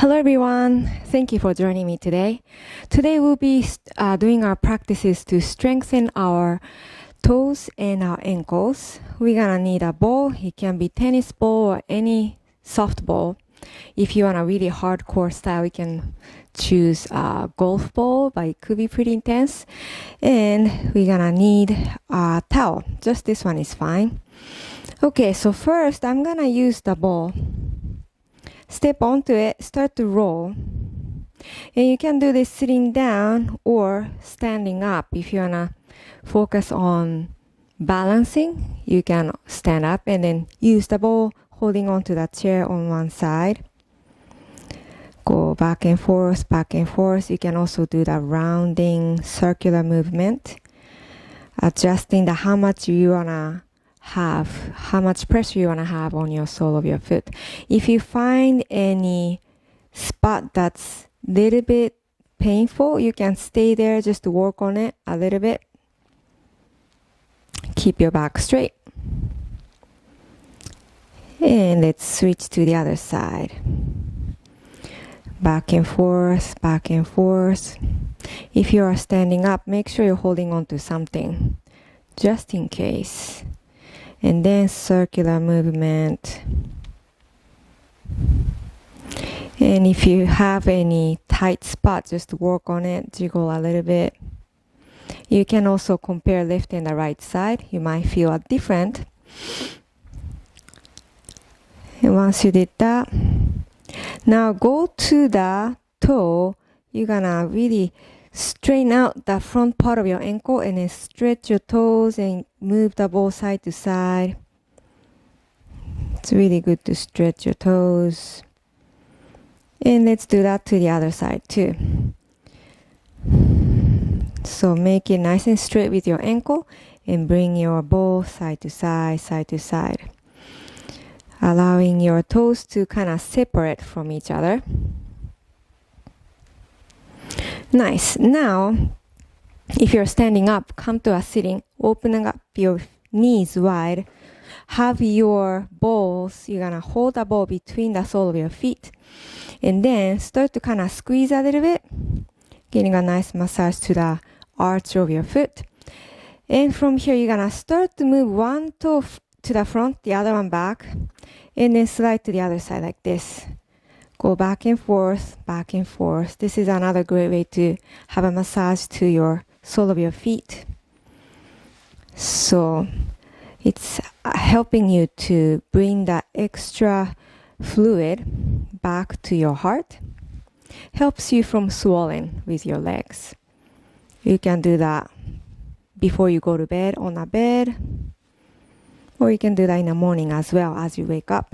Hello everyone, thank you for joining me today. Today we'll be doing our practices to strengthen our toes and our ankles. We're gonna need a ball. It can be tennis ball or any soft ball. If you want a really hardcore style, you can choose a golf ball, but it could be pretty intense. And we're gonna need a towel. Just this one is fine. Okay, so first I'm gonna use the ball. Step onto it, start to roll. And you can do this sitting down or standing up. If you wanna focus on balancing, you can stand up and then use the ball holding onto the chair on one side. Go back and forth, back and forth. You can also do the rounding circular movement, adjusting the how much pressure you want to have on your sole of your foot. If you find any spot that's a little bit painful, you can stay there just to work on it a little bit. Keep your back straight. And let's switch to the other side. Back and forth, back and forth. If you are standing up, make sure you're holding on to something, just in case. And then circular movement. And if you have any tight spot, just work on it, jiggle a little bit. You can also compare left and the right side. You might feel different. And once you did that, now go to the toe. You're gonna really straighten out the front part of your ankle and then stretch your toes and move the ball side to side. It's really good to stretch your toes. And let's do that to the other side too. So make it nice and straight with your ankle and bring your ball side to side, side to side. Allowing your toes to kind of separate from each other. Nice. Now, if you're standing up, come to a sitting, opening up your knees wide. Have your balls, you're gonna hold the ball between the sole of your feet. And then start to kind of squeeze a little bit, getting a nice massage to the arch of your foot. And from here, you're gonna start to move one toe to the front, the other one back, and then slide to the other side like this. Go back and forth, back and forth. This is another great way to have a massage to your sole of your feet. So it's helping you to bring that extra fluid back to your heart. Helps you from swelling with your legs. You can do that before you go to bed on a bed, or you can do that in the morning as well as you wake up.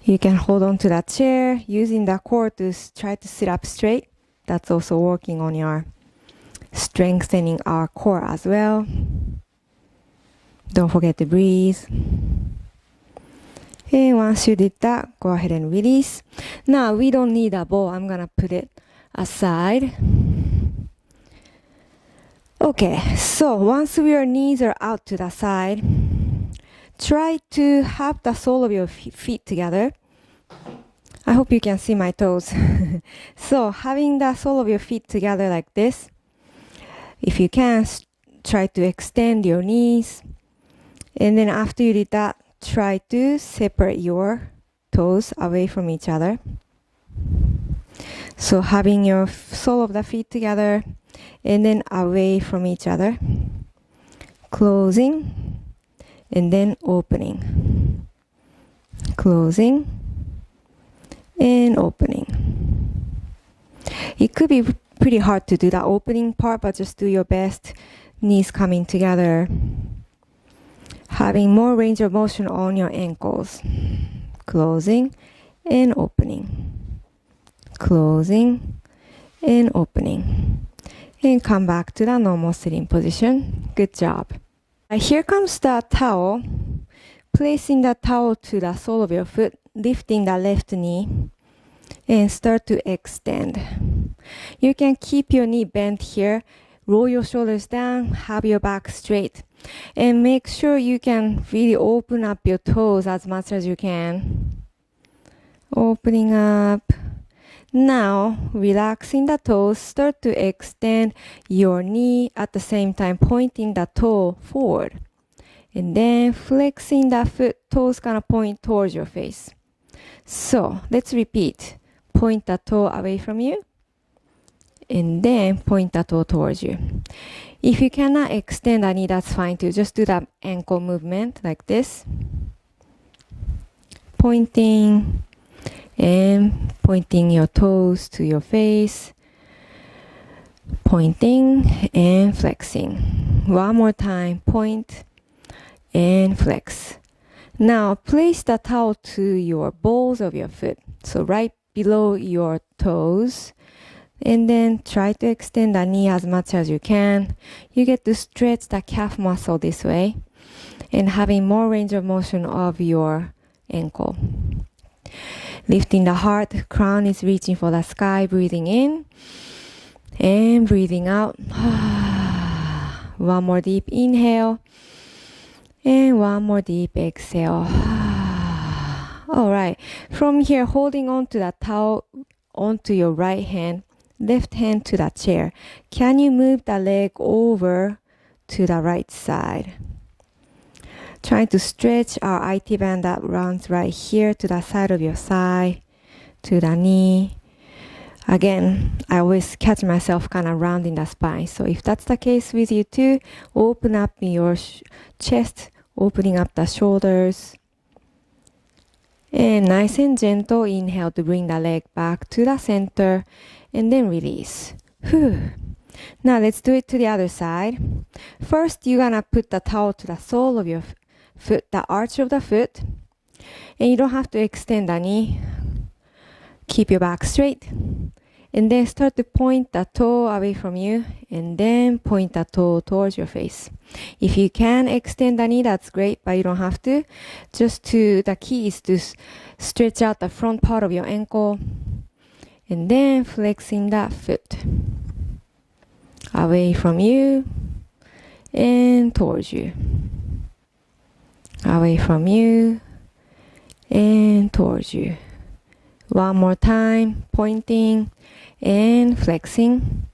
You can hold on to that chair using the core to try to sit up straight. That's also working on your strengthening our core as well. Don't forget to breathe. And once you did that, go ahead and release. Now we don't need a ball. I'm gonna put it aside. Okay, so once your knees are out to the side, try to have the sole of your feet together. I hope you can see my toes. So having the sole of your feet together like this, if you can, try to extend your knees. And then after you did that, try to separate your toes away from each other. So having your sole of the feet together and then away from each other. Closing and then opening. Closing and opening. It could be pretty hard to do the opening part, but just do your best. Knees coming together. Having more range of motion on your ankles. Closing and opening. Closing and opening. And come back to the normal sitting position. Good job. Here comes the towel. Placing the towel to the sole of your foot, lifting the left knee, and start to extend. You can keep your knee bent here, roll your shoulders down, have your back straight, and make sure you can really open up your toes as much as you can. Opening up. Now, relaxing the toes, start to extend your knee at the same time, pointing the toe forward. And then flexing the foot, toes gonna point towards your face. So, let's repeat. Point the toe away from you. And then point the toe towards you. If you cannot extend the knee, that's fine too. Just do that ankle movement like this. Pointing and pointing your toes to your face. Pointing and flexing. One more time. Point and flex. Now place the towel to your balls of your foot. So right below your toes. And then try to extend the knee as much as you can. You get to stretch the calf muscle this way and having more range of motion of your ankle. Lifting the heart, crown is reaching for the sky, breathing in and breathing out. One more deep inhale and one more deep exhale. All right, from here, holding on to the towel onto your right hand, left hand to the chair. Can you move the leg over to the right side? Trying to stretch our IT band that runs right here to the side of your thigh, to the knee. Again, I always catch myself kind of rounding the spine. So if that's the case with you too, open up your chest, opening up the shoulders. And nice and gentle inhale to bring the leg back to the center and then release. Whew. Now let's do it to the other side. First, you're gonna put the towel to the sole of your foot, the arch of the foot. And you don't have to extend the knee. Keep your back straight. And then start to point the toe away from you and then point the toe towards your face. If you can extend the knee, that's great, but you don't have to. The key is to stretch out the front part of your ankle and then flexing that foot away from you and towards you. Away from you and towards you. One more time, pointing and flexing.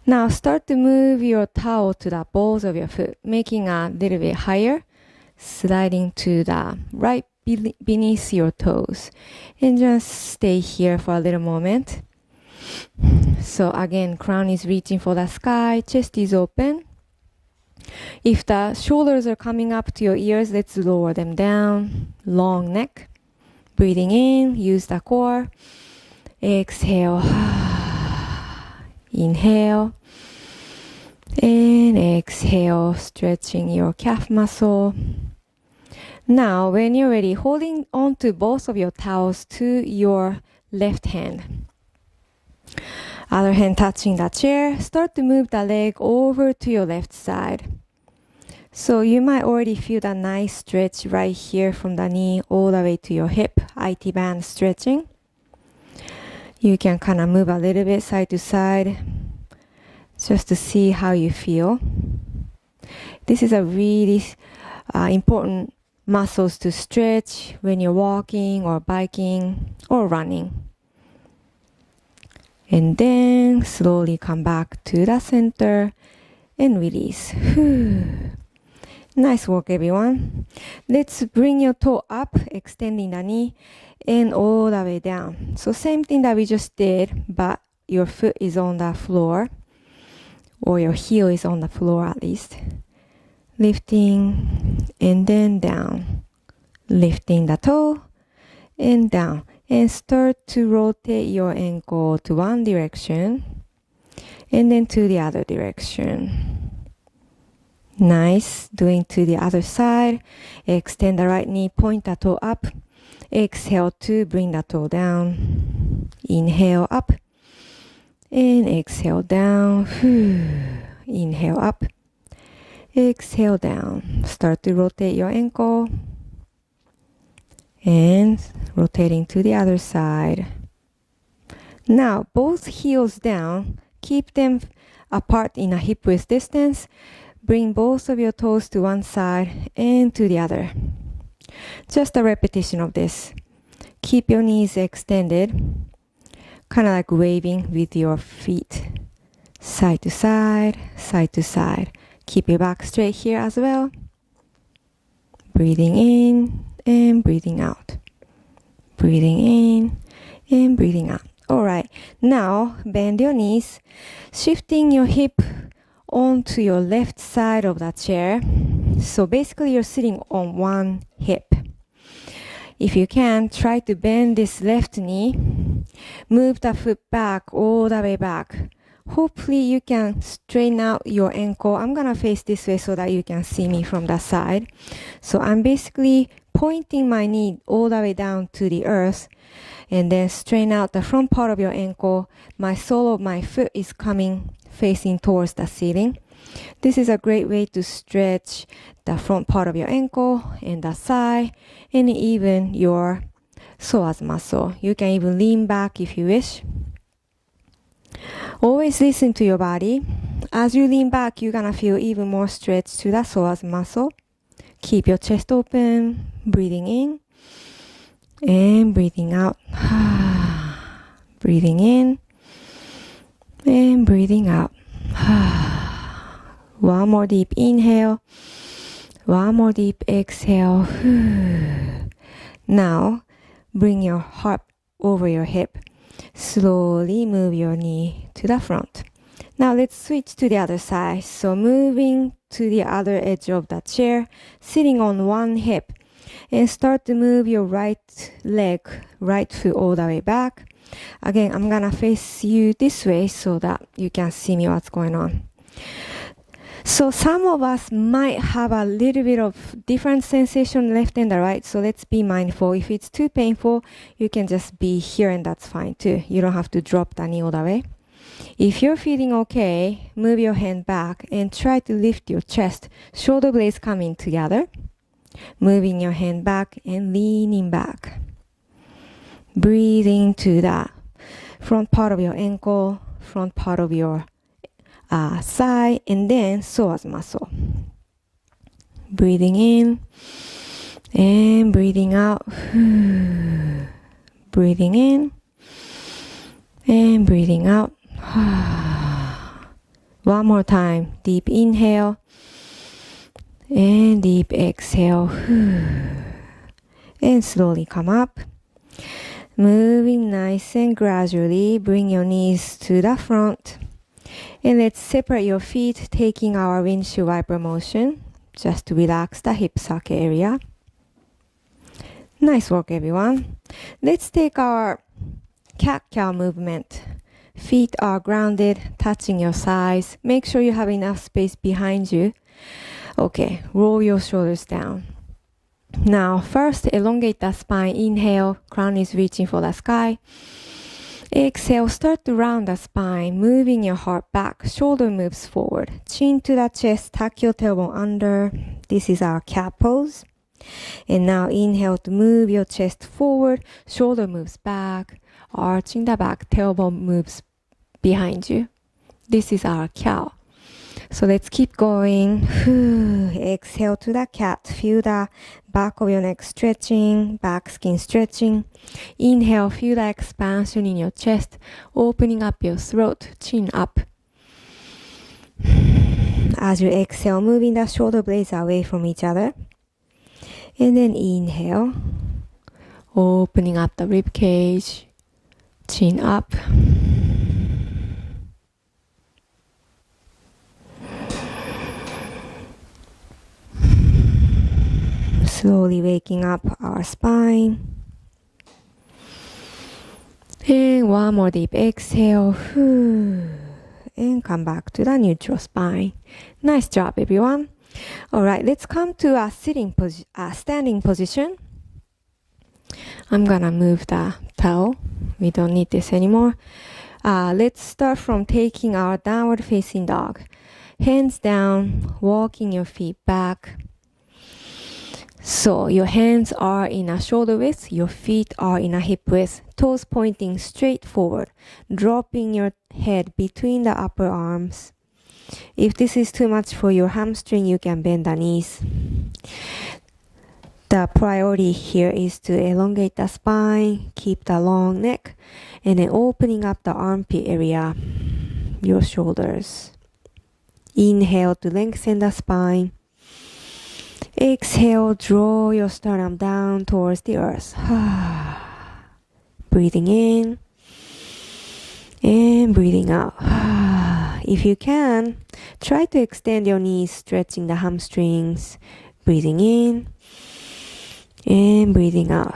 Now start to move your towel to the balls of your foot, making a little bit higher, sliding to the right beneath your toes. And just stay here for a little moment. So again, crown is reaching for the sky, chest is open. If the shoulders are coming up to your ears, let's lower them down. Long neck. Breathing in, use the core. Exhale. Inhale. And exhale, stretching your calf muscle. Now, when you're ready, holding on to both of your towels to your left hand. Other hand touching the chair. Start to move the leg over to your left side. So you might already feel that nice stretch right here from the knee all the way to your hip, IT band stretching. You can kind of move a little bit side to side just to see how you feel. This is a really important muscles to stretch when you're walking or biking or running. And then slowly come back to the center and release. Nice work, everyone. Let's bring your toe up, extending the knee, and all the way down. So same thing that we just did, but your foot is on the floor, or your heel is on the floor at least. Lifting, and then down. Lifting the toe, and down. And start to rotate your ankle to one direction, and then to the other direction. Nice. Doing to the other side. Extend the right knee, point the toe up. Exhale to bring the toe down. Inhale up. And exhale down. Inhale up. Exhale down. Start to rotate your ankle. And rotating to the other side. Now, both heels down. Keep them apart in a hip width distance. Bring both of your toes to one side and to the other. Just a repetition of this. Keep your knees extended, kind of like waving with your feet. Side to side, side to side. Keep your back straight here as well. Breathing in and breathing out. Breathing in and breathing out. Alright, now bend your knees, shifting your hip onto your left side of the chair. So basically you're sitting on one hip. If you can, try to bend this left knee. Move the foot back, all the way back. Hopefully you can straighten out your ankle. I'm gonna face this way so that you can see me from the side. So I'm basically pointing my knee all the way down to the earth and then straighten out the front part of your ankle. My sole of my foot is coming facing towards the ceiling. This is a great way to stretch the front part of your ankle and the thigh and even your psoas muscle. You can even lean back if you wish. Always listen to your body. As you lean back, you're gonna feel even more stretch to the psoas muscle. Keep your chest open, breathing in and breathing out. Breathing in and breathing out. One more deep inhale. One more deep exhale. Now, bring your heart over your hip. Slowly move your knee to the front. Now let's switch to the other side. So moving to the other edge of the chair, sitting on one hip. And start to move your right leg, right foot all the way back. Again, I'm gonna face you this way so that you can see me what's going on. So some of us might have a little bit of different sensation left and the right. So let's be mindful. If it's too painful, you can just be here and that's fine too. You don't have to drop the knee all the way. If you're feeling okay, move your hand back and try to lift your chest. Shoulder blades coming together. Moving your hand back and leaning back. Breathing to the front part of your ankle, front part of your thigh, and then psoas muscle. Breathing in and breathing out. Breathing in and breathing out. One more time. Deep inhale and deep exhale. And slowly come up. Moving nice and gradually. Bring your knees to the front. And let's separate your feet, taking our windshield wiper motion. Just to relax the hip socket area. Nice work, everyone. Let's take our cat-cow movement. Feet are grounded, touching your thighs. Make sure you have enough space behind you. Okay, roll your shoulders down. Now, first, elongate the spine. Inhale, crown is reaching for the sky. Exhale, start to round the spine, moving your heart back. Shoulder moves forward. Chin to the chest, tuck your tailbone under. This is our cat pose. And now inhale to move your chest forward. Shoulder moves back. Arching the back, tailbone moves behind you. This is our cow. So let's keep going. Exhale to the cat. Feel the back of your neck stretching, back skin stretching. Inhale, feel the expansion in your chest, opening up your throat, chin up. As you exhale, moving the shoulder blades away from each other. And then inhale, opening up the rib cage, chin up. Slowly waking up our spine. And one more deep exhale. And come back to the neutral spine. Nice job, everyone. All right, let's come to a standing position. I'm gonna move the towel. We don't need this anymore. Let's start from taking our downward facing dog. Hands down, walking your feet back. So your hands are in a shoulder width, your feet are in a hip width, toes pointing straight forward, dropping your head between the upper arms. If this is too much for your hamstring, you can bend the knees. The priority here is to elongate the spine, keep the long neck, and then opening up the armpit area, your shoulders. Inhale to lengthen the spine. Exhale, draw your sternum down towards the earth. Breathing in and breathing out. If you can, try to extend your knees, stretching the hamstrings. Breathing in and breathing out.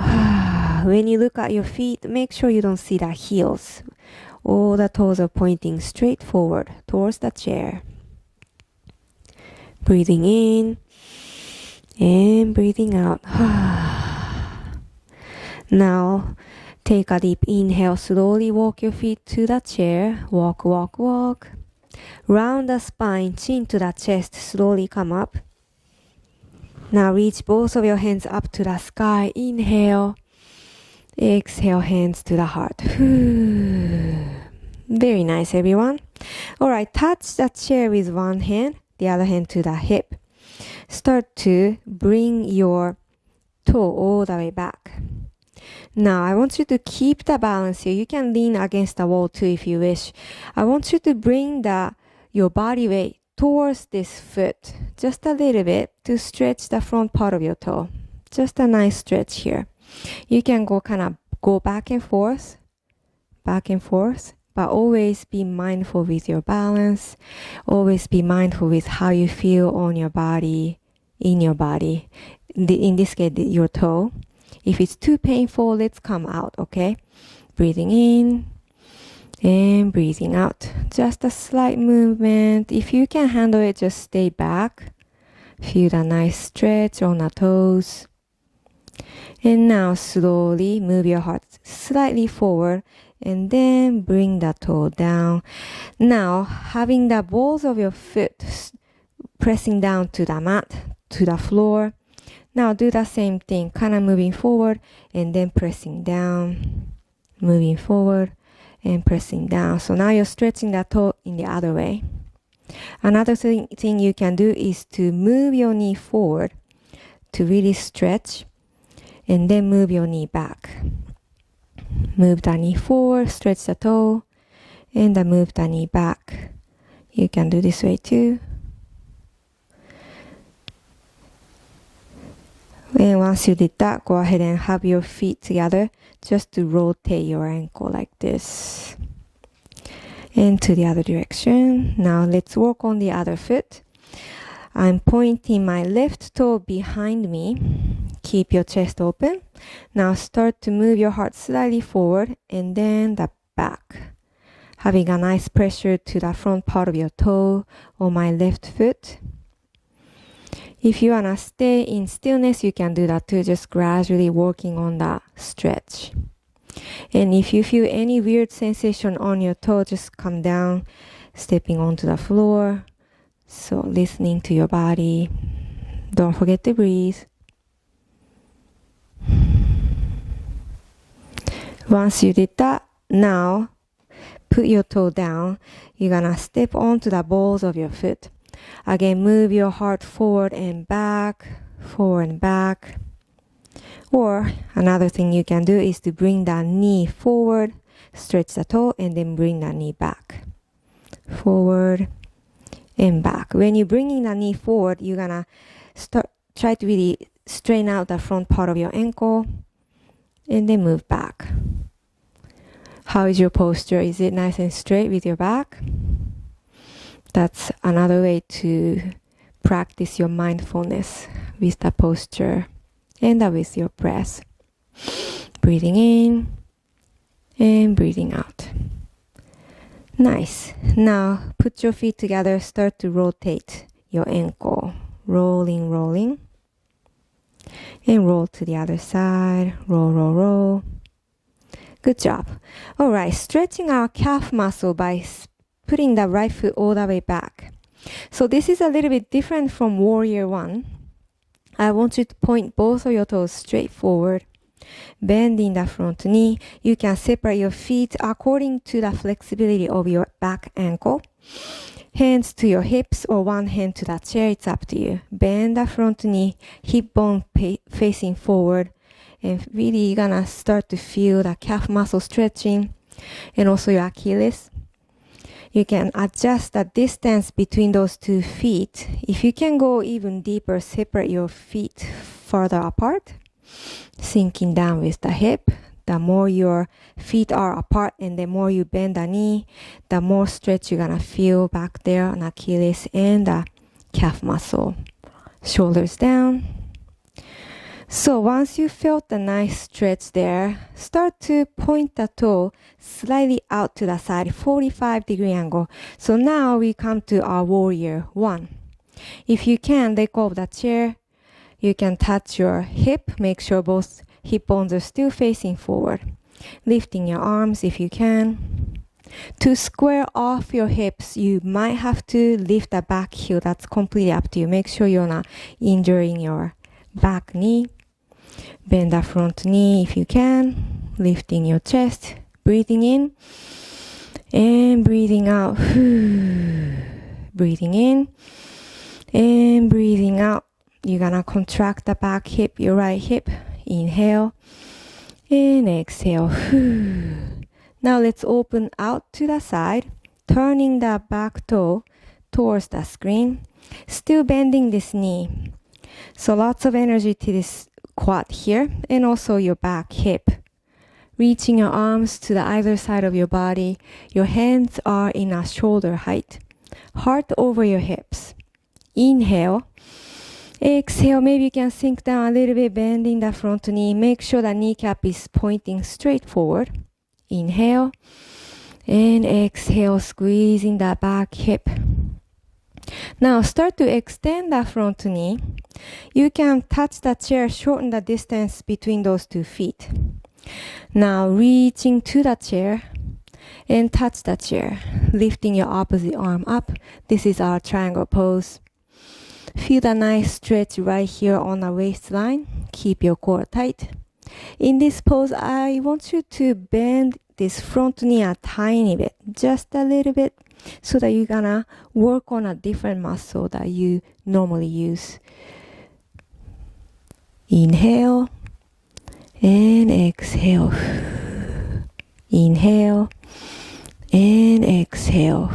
When you look at your feet, make sure you don't see the heels. All the toes are pointing straight forward towards the chair. Breathing in and breathing out. Now, take a deep inhale. Slowly walk your feet to the chair. Walk, walk, walk. Round the spine, chin to the chest. Slowly come up. Now reach both of your hands up to the sky. Inhale. Exhale, hands to the heart. Very nice, everyone. Alright, touch the chair with one hand, the other hand to the hip. Start to bring your toe all the way back. Now, I want you to keep the balance here. You can lean against the wall too if you wish. I want you to bring your body weight towards this foot just a little bit to stretch the front part of your toe. Just a nice stretch here. You can go back and forth, but always be mindful with your balance. Always be mindful with how you feel on your body, in your body. In this case, your toe. If it's too painful, let's come out, okay? Breathing in and breathing out. Just a slight movement. If you can handle it, just stay back. Feel the nice stretch on the toes. And now slowly move your heart slightly forward and then bring the toe down. Now, having the balls of your foot pressing down to the mat, to the floor. Now do the same thing, moving forward and then pressing down. Moving forward and pressing down. So now you're stretching the toe in the other way. Another thing you can do is to move your knee forward to really stretch and then move your knee back. Move the knee forward, stretch the toe, and then move the knee back. You can do this way too. And once you did that, go ahead and have your feet together just to rotate your ankle like this. And to the other direction. Now let's work on the other foot. I'm pointing my left toe behind me. Keep your chest open. Now start to move your heart slightly forward and then the back. Having a nice pressure to the front part of your toe on my left foot. If you want to stay in stillness, you can do that too, just gradually working on that stretch. And if you feel any weird sensation on your toe, just come down, stepping onto the floor. So listening to your body. Don't forget to breathe. Once you did that, now put your toe down. You're gonna step onto the balls of your foot. Again, move your heart forward and back, forward and back. Or another thing you can do is to bring the knee forward, stretch the toe, and then bring the knee back. Forward and back. When you're bringing the knee forward, you're gonna try to really straighten out the front part of your ankle and then move back. How is your posture? Is it nice and straight with your back? That's another way to practice your mindfulness with the posture and with your breath. Breathing in and breathing out. Nice. Now put your feet together, start to rotate your ankle. Rolling, rolling. And roll to the other side. Roll, roll, roll. Good job. All right, stretching our calf muscle by putting the right foot all the way back. So this is a little bit different from Warrior One. I want you to point both of your toes straight forward. Bending the front knee. You can separate your feet according to the flexibility of your back ankle. Hands to your hips or one hand to the chair, it's up to you. Bend the front knee, hip bone facing forward. And really you're gonna start to feel the calf muscle stretching and also your Achilles. You can adjust the distance between those 2 feet. If you can go even deeper, separate your feet further apart, sinking down with the hip. The more your feet are apart and the more you bend the knee, the more stretch you're gonna feel back there on Achilles and the calf muscle. Shoulders down. So once you felt the nice stretch there, start to point the toe slightly out to the side, 45-degree angle. So now we come to our warrior 1. If you can, let go of the chair. You can touch your hip, make sure both hip bones are still facing forward. Lifting your arms if you can. To square off your hips, you might have to lift the back heel. That's completely up to you. Make sure you're not injuring your back knee. Bend the front knee if you can. Lifting your chest. Breathing in. And breathing out. Breathing in. And breathing out. You're gonna contract the back hip, your right hip. Inhale. And exhale. Now let's open out to the side. Turning the back toe towards the screen. Still bending this knee. So lots of energy to this quad here and also your back hip. Reaching your arms to the either side of your body. Your hands are in a shoulder height. Heart over your hips. Inhale. Exhale. Maybe you can sink down a little bit, bending the front knee. Make sure the kneecap is pointing straight forward. Inhale. And exhale, squeezing the back hip. Now start to extend the front knee. You can touch the chair, shorten the distance between those 2 feet. Now reaching to the chair and touch the chair. Lifting your opposite arm up. This is our triangle pose. Feel the nice stretch right here on the waistline. Keep your core tight. In this pose, I want you to bend this front knee a tiny bit, just a little bit, so that you're gonna work on a different muscle that you normally use. Inhale and exhale. Inhale and exhale.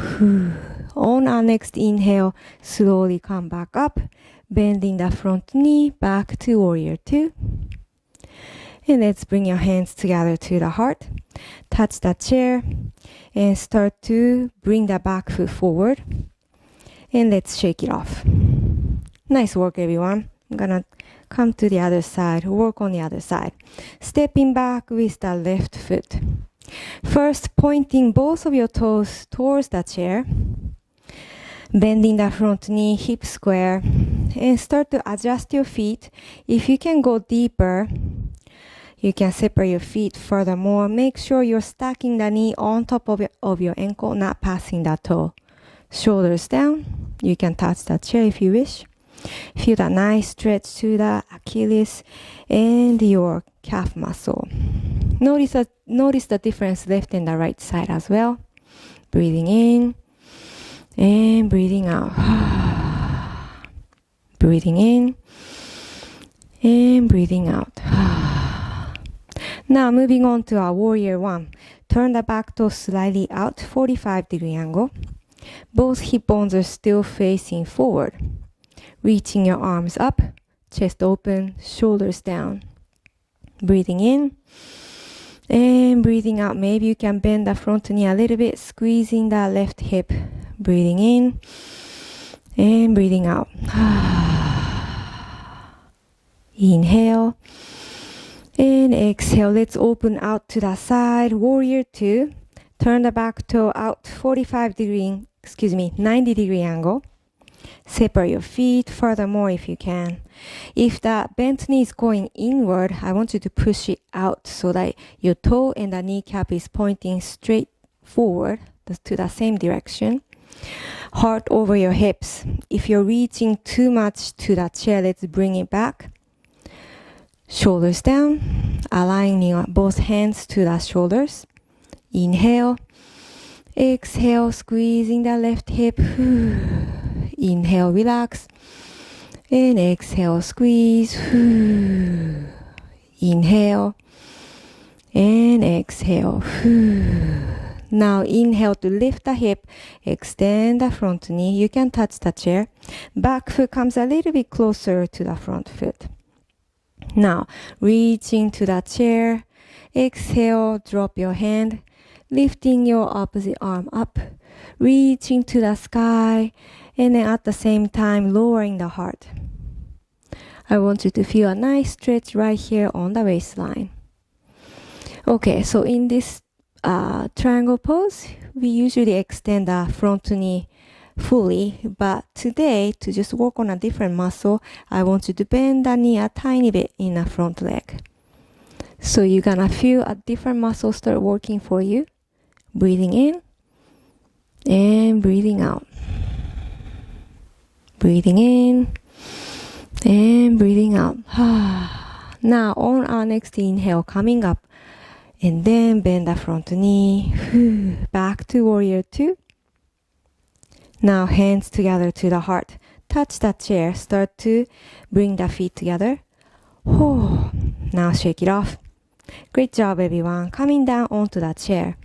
On our next inhale, slowly come back up, bending the front knee back to warrior 2. And let's bring your hands together to the heart. Touch the chair and start to bring the back foot forward. And let's shake it off. Nice work, everyone. I'm gonna come to the other side, work on the other side. Stepping back with the left foot. First, pointing both of your toes towards the chair. Bending the front knee, hip square. And start to adjust your feet. If you can go deeper, you can separate your feet furthermore. Make sure you're stacking the knee on top of your ankle, not passing the toe. Shoulders down. You can touch the chair if you wish. Feel that nice stretch to the Achilles and your calf muscle. Notice the difference left and the right side as well. Breathing in and breathing out. Breathing in and breathing out. Now moving on to our warrior 1. Turn the back toe slightly out, 45-degree angle. Both hip bones are still facing forward. Reaching your arms up, chest open, shoulders down. Breathing in and breathing out. Maybe you can bend the front knee a little bit, squeezing the left hip. Breathing in and breathing out. Inhale and exhale. Let's open out to the side. Warrior 2. Turn the back toe out, 90-degree angle. Separate your feet furthermore if you can. If the bent knee is going inward, I want you to push it out so that your toe and the kneecap is pointing straight forward to the same direction. Heart over your hips. If you're reaching too much to the chair, let's bring it back. Shoulders down, aligning both hands to the shoulders. Inhale Exhale, squeezing the left hip. Inhale, relax. And exhale, squeeze. Inhale. And exhale. Now inhale to lift the hip. Extend the front knee. You can touch the chair. Back foot comes a little bit closer to the front foot. Now reaching to the chair. Exhale, drop your hand. Lifting your opposite arm up, reaching to the sky, and then at the same time lowering the heart. I want you to feel a nice stretch right here on the waistline. Okay, so in this triangle pose, we usually extend the front knee fully, but today, to just work on a different muscle, I want you to bend the knee a tiny bit in the front leg. So you're gonna feel a different muscle start working for you. Breathing in and breathing out. Breathing in and breathing out. Now on our next inhale, coming up and then bend the front knee. Back to warrior two. Now hands together to the heart. Touch the chair. Start to bring the feet together. Now shake it off. Great job, everyone. Coming down onto the chair.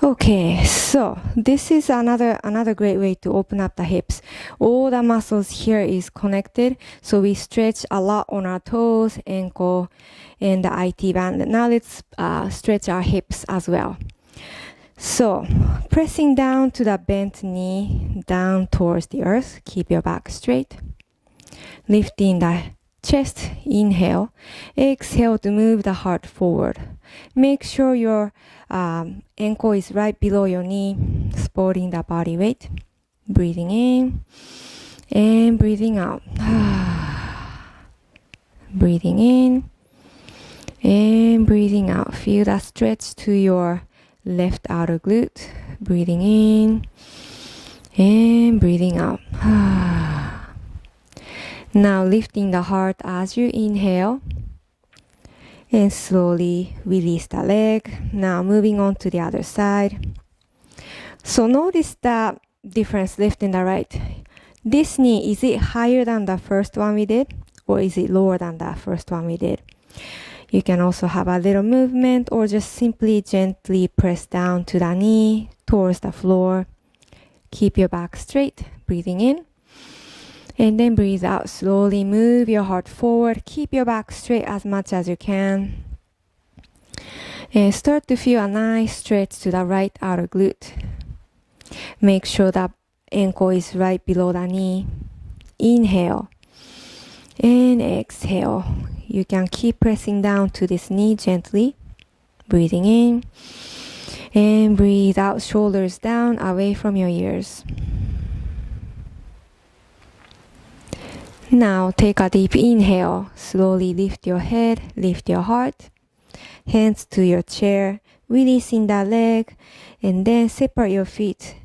Okay, so this is another great way to open up the hips. All the muscles here is connected, so we stretch a lot on our toes, ankle, and the IT band. Now let's stretch our hips as well. So pressing down to the bent knee, down towards the earth. Keep your back straight. Lifting the chest, inhale. Exhale to move the heart forward. Make sure your ankle is right below your knee, supporting the body weight. Breathing in and breathing out. Breathing in and breathing out. Feel that stretch to your left outer glute. Breathing in and breathing out. Now lifting the heart as you inhale. And slowly release the leg. Now moving on to the other side. So notice the difference left and the right. This knee, is it higher than the first one we did? Or is it lower than the first one we did? You can also have a little movement or just simply gently press down to the knee towards the floor. Keep your back straight, breathing in. And then breathe out. Slowly move your heart forward. Keep your back straight as much as you can. And start to feel a nice stretch to the right outer glute. Make sure that ankle is right below the knee. Inhale. And exhale. You can keep pressing down to this knee gently. Breathing in. And breathe out. Shoulders down, away from your ears. Now take a deep inhale. Slowly lift your head, lift your heart. Hands to your chair, releasing the leg, and then separate your feet.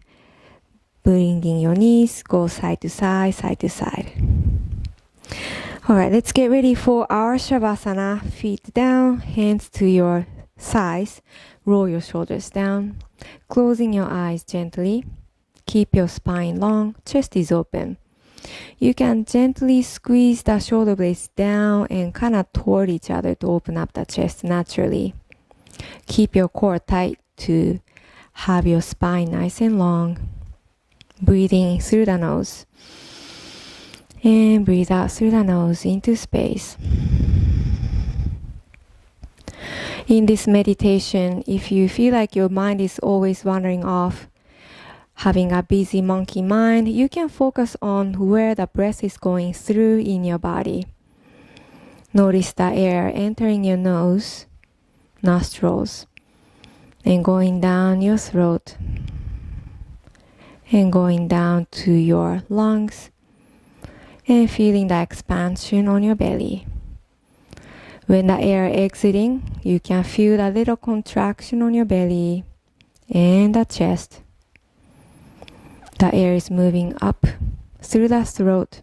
Bringing your knees, go side to side, side to side. Alright, let's get ready for our Shavasana. Feet down, hands to your sides. Roll your shoulders down. Closing your eyes gently. Keep your spine long, chest is open. You can gently squeeze the shoulder blades down and kind of toward each other to open up the chest naturally. Keep your core tight to have your spine nice and long. Breathing through the nose. And breathe out through the nose into space. In this meditation, if you feel like your mind is always wandering off, having a busy monkey mind, you can focus on where the breath is going through in your body. Notice the air entering your nose, nostrils, and going down your throat, and going down to your lungs, and feeling the expansion on your belly. When the air exiting, you can feel a little contraction on your belly and the chest. The air is moving up through the throat,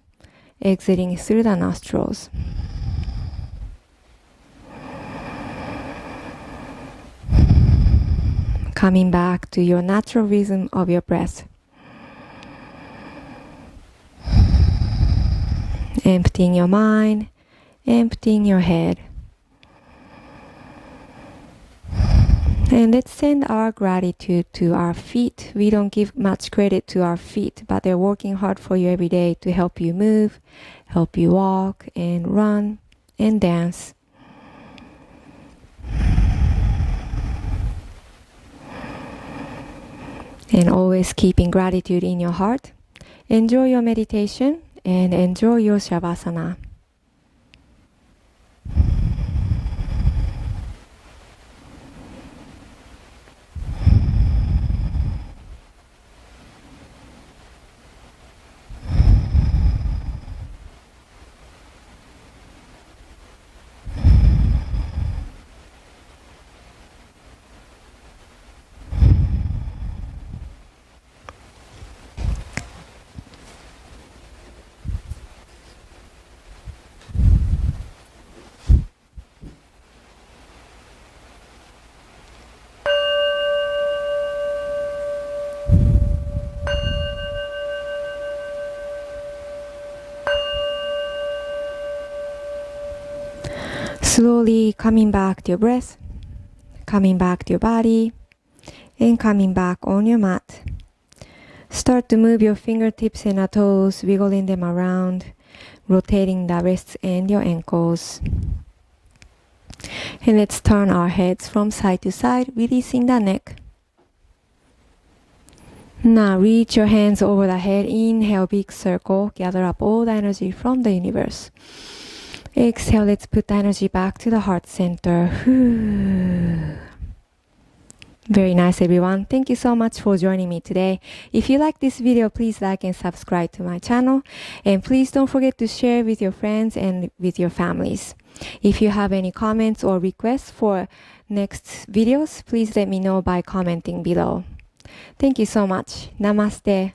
exiting through the nostrils. coming back to your natural rhythm of your breath. Emptying your mind, emptying your head. And let's send our gratitude to our feet. We don't give much credit to our feet, but they're working hard for you every day to help you move, help you walk and run and dance. And always keeping gratitude in your heart. Enjoy your meditation and enjoy your Shavasana. Slowly coming back to your breath, coming back to your body, and coming back on your mat. Start to move your fingertips and toes, wiggling them around, rotating the wrists and your ankles. And let's turn our heads from side to side, releasing the neck. Now reach your hands over the head, inhale, big circle, gather up all the energy from the universe. Exhale, let's put the energy back to the heart center. Very nice, everyone. Thank you so much for joining me today. If you like this video, please like and subscribe to my channel. And please don't forget to share with your friends and with your families. If you have any comments or requests for next videos, please let me know by commenting below. Thank you so much. Namaste.